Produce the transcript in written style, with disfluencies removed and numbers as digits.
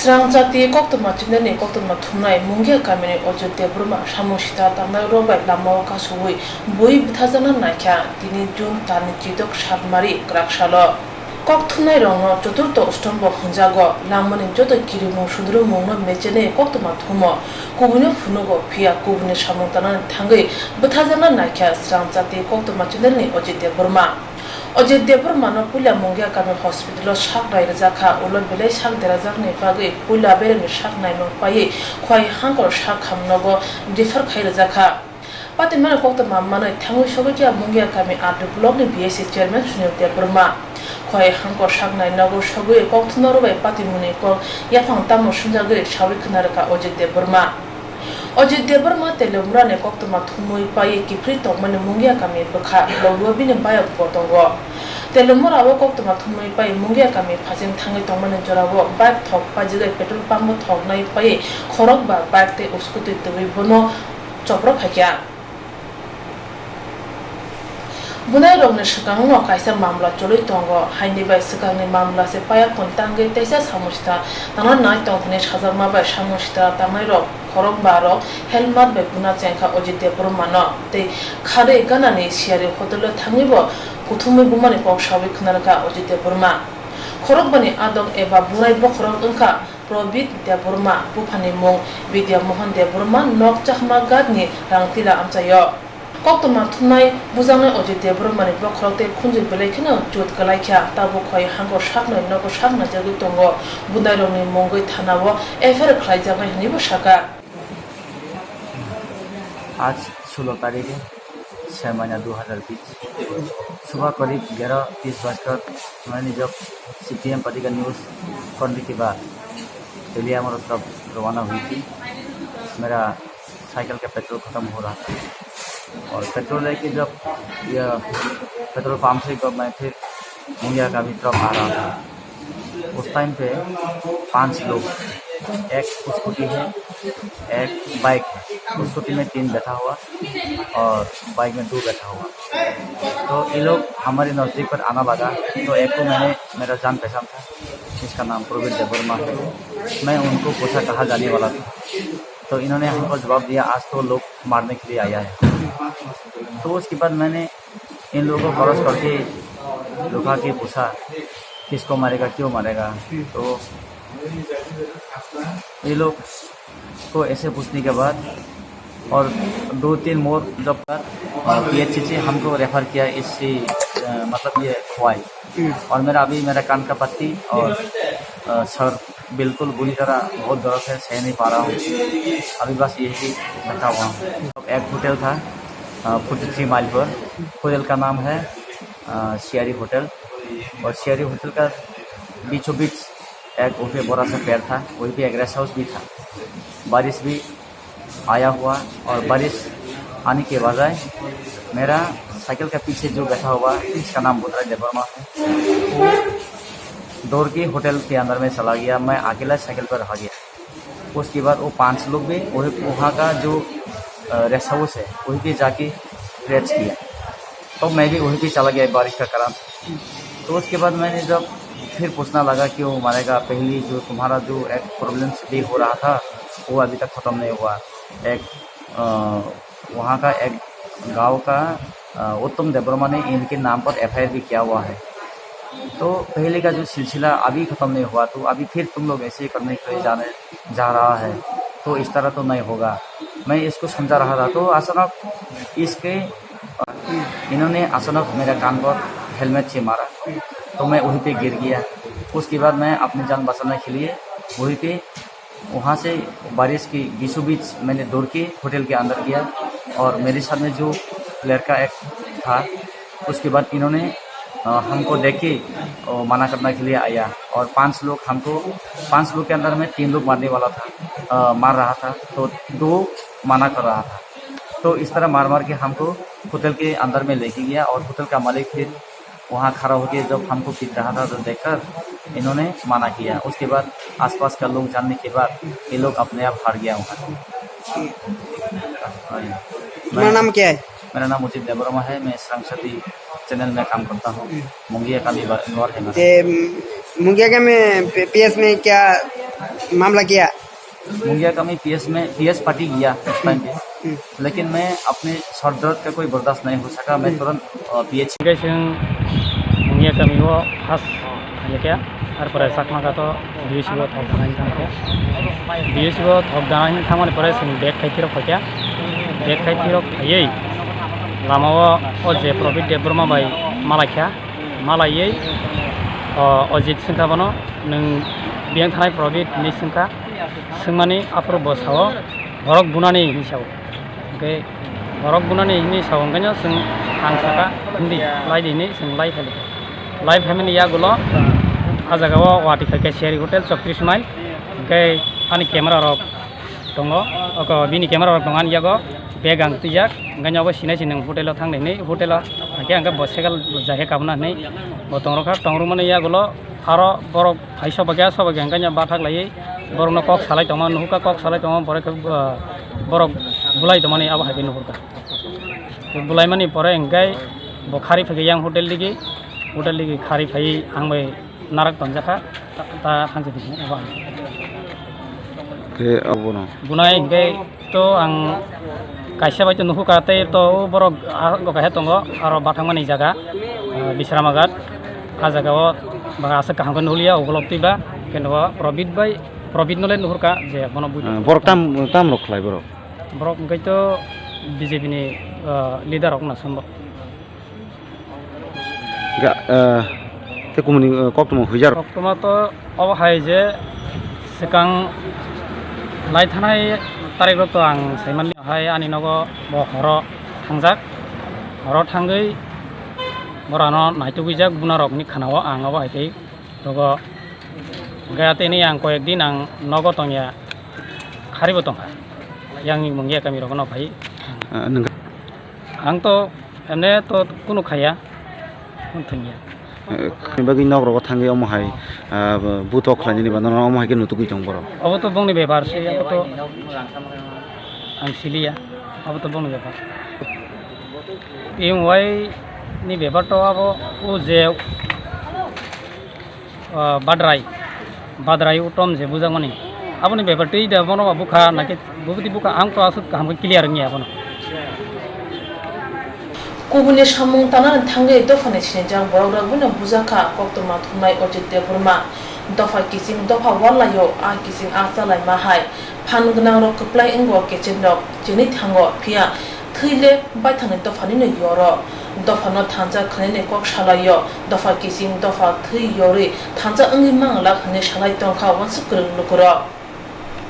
Srangzati koktoma chimnani koktoma thunai mungia kamini Ajodhya Burma samushita tanai robai lamao kasui boi bthazana naikha 3 June tani chidok sharmari krakshalo kok thunai rongo choturto ostombo hunjago lamani jodo kirimo sudru mongno mechene koktoma thumo kubune funugo phia kubune samutana thangai bthazana naikha Srangzati koktoma chimnani Ajodhya Burma Ajodhya Burma no pula mongia kami hospital shak rai rajaka ulo bele shak derajak ne pagi pula bere ne shak nai no pai khoi hangor shak khamnogo differ khai rajaka pati mana kokta mamma thangu shogokia mongia kami adu blog ni BSc chairman Ajodhya Burma khoi hangor shak nai nago shogoi kokthno ro bai pati muni ko yaphang tamo sunjage shawi khnaraka Ajodhya Burma Ajodhya Burma telumra ne koktoma thumui pai kipri tongmane mungia kami bkha lawwa bine baya potongo telumra awo koktoma thumui pai mungia kami phajing thangai tongmane jorawo bike thok pajigai petrol pump thok nai pai khorok ba bike te uskuti tubi bono chopro phakya bunai rongne shikangno kaisa mamla choli tongo haini bai sikangni mamla se paya kontange tesa samushta tana nai tongne shazama bai samushta tamai ro khorok baro helmet be buna chengkha Ajodhya Burma no te khare ganani siare hotel thangibo kuthumi bumani kok shawi khnaraka Ajodhya Burma khorok bani adok eba bunai bo khorok ungkha Probit de Burma bufani mong Vidya Mohan de Burma nok chakma gadni rangtila amchayo koktoma thunai bujangna Ajodhya Burma ni bokhrote khunjil belekhna jot kalaikha tabu khoi hangor shakna nogo shakna jagi tongo bunai rongni mongoi thanawo FIR खाइजाबाय हनिबो साका आज 16 तारीख है 6 महीना 2020 सुबह करीब 11:30 बजकर मैंने जब सीपीएम पार्टी का न्यूज़ पढ़ने के बाद दिल्ली हमारा तब रवाना हुई थी। मेरा साइकिल का पेट्रोल ख़त्म हो रहा था और पेट्रोल लेके जब यह पेट्रोल पंप से जब मैं फिर मुंगिया का भी तरफ आ रहा था उस टाइम पे 5 लोग एक स्कूटी है एक बाइक है स्कूटी में 3 बैठा हुआ और बाइक में 2 बैठा हुआ तो ये लोग हमारे नज़दीक पर आना लगा तो एक को मैंने मेरा जान पहचान था जिसका नाम प्रवीण देवर्मा है। मैं उनको पूछा कहाँ जाने वाला था तो इन्होंने हमको जवाब दिया आज तो लोग मारने के लिए आया है। तो उसके बाद मैंने इन लोगों को क्रॉस करके लुका के पूछा किसको मारेगा क्यों मारेगा तो ये लोग को ऐसे पूछने के बाद और 2-3 मोर जब PHC से हमको रेफर किया इससे मतलब ये खुआई और मेरा कान का पट्टी और सर बिल्कुल बुरी तरह बहुत दर्द है सह नहीं पा रहा हूँ अभी बस यही बैठा हुआ हूँ। एक होटल था 43 माइल पर होटल का नाम है सियारी होटल और सियारी होटल का बीचों बीच एक वहीं पे बड़ा सा पेड़ था वहीं पे एक रेस्ट हाउस भी था। बारिश भी आया हुआ और बारिश आने के बजाय मेरा साइकिल के पीछे जो बैठा हुआ इसका नाम बुधराज देवर्मा है दौड़ के होटल के अंदर में चला गया। मैं अकेला साइकिल पर रह गया। उसके बाद वो 5 लोग भी वहाँ का जो रेस्ट हाउस है वहीं पे जाके रेस्ट किया तो मैं भी वहीं पे चला गया बारिश का कारण। तो उसके बाद मैंने जब फिर पूछना लगा कि वो मारेगा पहली जो तुम्हारा जो एक प्रॉब्लम्स भी हो रहा था वो अभी तक ख़त्म नहीं हुआ। एक वहाँ का एक गांव का उत्तम देवर्मा ने इनके नाम पर एफआईआर भी किया हुआ है। तो पहले का जो सिलसिला अभी ख़त्म नहीं हुआ तो अभी फिर तुम लोग ऐसे करने के लिए जा रहा है तो इस तरह तो नहीं होगा। मैं इसको समझा रहा था तो अचानक इसके इन्होंने अचानक मेरा कान पर हेलमेट से मारा तो मैं वहीं पे गिर गया। उसके बाद मैं अपनी जान बचाने के लिए वहीं पे वहाँ से बारिश की बीचों बीच मैंने दौड़ के होटल के अंदर गया और मेरे साथ में जो लड़का एक था उसके बाद इन्होंने हमको देख के मना करने के लिए आया और 5 लोग के अंदर में 3 लोग मारने वाला था मार रहा था तो 2 मना कर रहा था। तो इस तरह मार के हमको होटल के अंदर में लेके गया और होटल का मालिक फिर वहाँ खड़ा होकर जब हमको पीट रहा था तो देखकर इन्होंने मना किया। उसके बाद आसपास का लोग जानने के बाद ये लोग अपने आप हार गया वहाँ से। मेरा नाम क्या है? मेरा नाम उचित देवर्मा है। मैं संस्कृति चैनल में काम करता हूँ। मुंगिया का भी घर है। मुंगिया के में पीएस में क्या मामला क्या? मुंगिया कमी पीएस पार्टी गया उस टाइम पे, लेकिन मैं अपने सर दर्द का कोई बर्दाश्त नहीं हो सका। मैं तुरंत पीएच मुंगिया कमी वो फार्स्ट क्या और पर साकमा का तो बीएससी वो थोक दाना था क्या बीएससी वो थोक दाना था माने पर सिंह बैग खाई थी क्या बैग खाई थी ये लामा वो जे प्रॉफिट डेब्रमा बाई माला ये अजित सिंह का बनो नंग बियांग थानाय प्रॉफिट नहीं सिंह का सिंहमानी अपर बसाओ बरक बुनानी हिसाब के बरक बुनानी हिसाब अंगन्या सिंह आंसाका हिंदी लाइव फैमिली या गुलो आजागाव वाटी खाके शेरी होटेल 34 माइल के आनी कैमरा रक दंगो अको बिनी कैमरा रक दंगान यागो बेग आं तिजाक गन्याव सिनाय सिनों होटेलाव थांनायनि होटेला आके आंगा बसेगाल जाहे काबना नै बतंरखा टंगरु माने या गुलो आरो बरक फाइसो बगे गन्या बाथाक लायै बरकनो कक सालाय तमा नुहुका कक सालाय तमा बरक बरक बुलाय तमानि आबा हाबे नुहुरका बुलाय मानि परे एंगाय बखारी फगे yang hotel lagi खारी फाई आं बै नारक तंजाखा ता हांजे दिने एबा के अबनो बुनाय एंगाय तो आं कायसा बायतो नुहुकाते तो बरक गकाहे तंगो आरो बाथांमानि जागा बिश्रामागात आ जागाव बागा आसे काहांगो नुहुलिया अगलप्तिबा केनवा प्रबित नले नुहुरका जे बनो बुइ बरक ताम रखलाय बरक एंगाय तो बीजेपी नि लिडार रक नासम ते कुमनि कक्टमा हुइजार कक्टमा तो अब हाय जे सिकां लाइ थानाय तारिख तो आं सैमाननि हाय आनि नगो हर थांगै बरानो नायतुगैजाक बुनारकनि खानाव आं अब हायकै रगो गायातेनि आं कयेक दिन आं नगो तंगिया खारिबो तंगा यांनि मंगिया कामि रगनो भाई आं तो एने तो कुनु खाया उनथनिया बागै नगरक थांगै अमहाय बुथक खालायनि बानो अमहाय के नुतुगै दं बर अब तो बंनि बेपार से अब तो आं सिलिया अब तो बंनि बेपार एमवाई नि बेपार तो अब ओ जे बादराय उतम जे बुजामानि aboni bebar tei da bono buka nake bubudi buka ang to asut kam clear ngi abono kubune samung tanan thangai dofane chine jang borok buna bujaka koktoma thunai ojite burma dofa kising dofa walayo a kising a chalai mahai phangnang ro kuplai enggo kechendok jeni thango phia thile baithane dofani no yoro dofa no thanja khane kok shalayo dofa kising dofa thui yori thanja angi mangla khane shalai tongkha wansuk kurung lukuro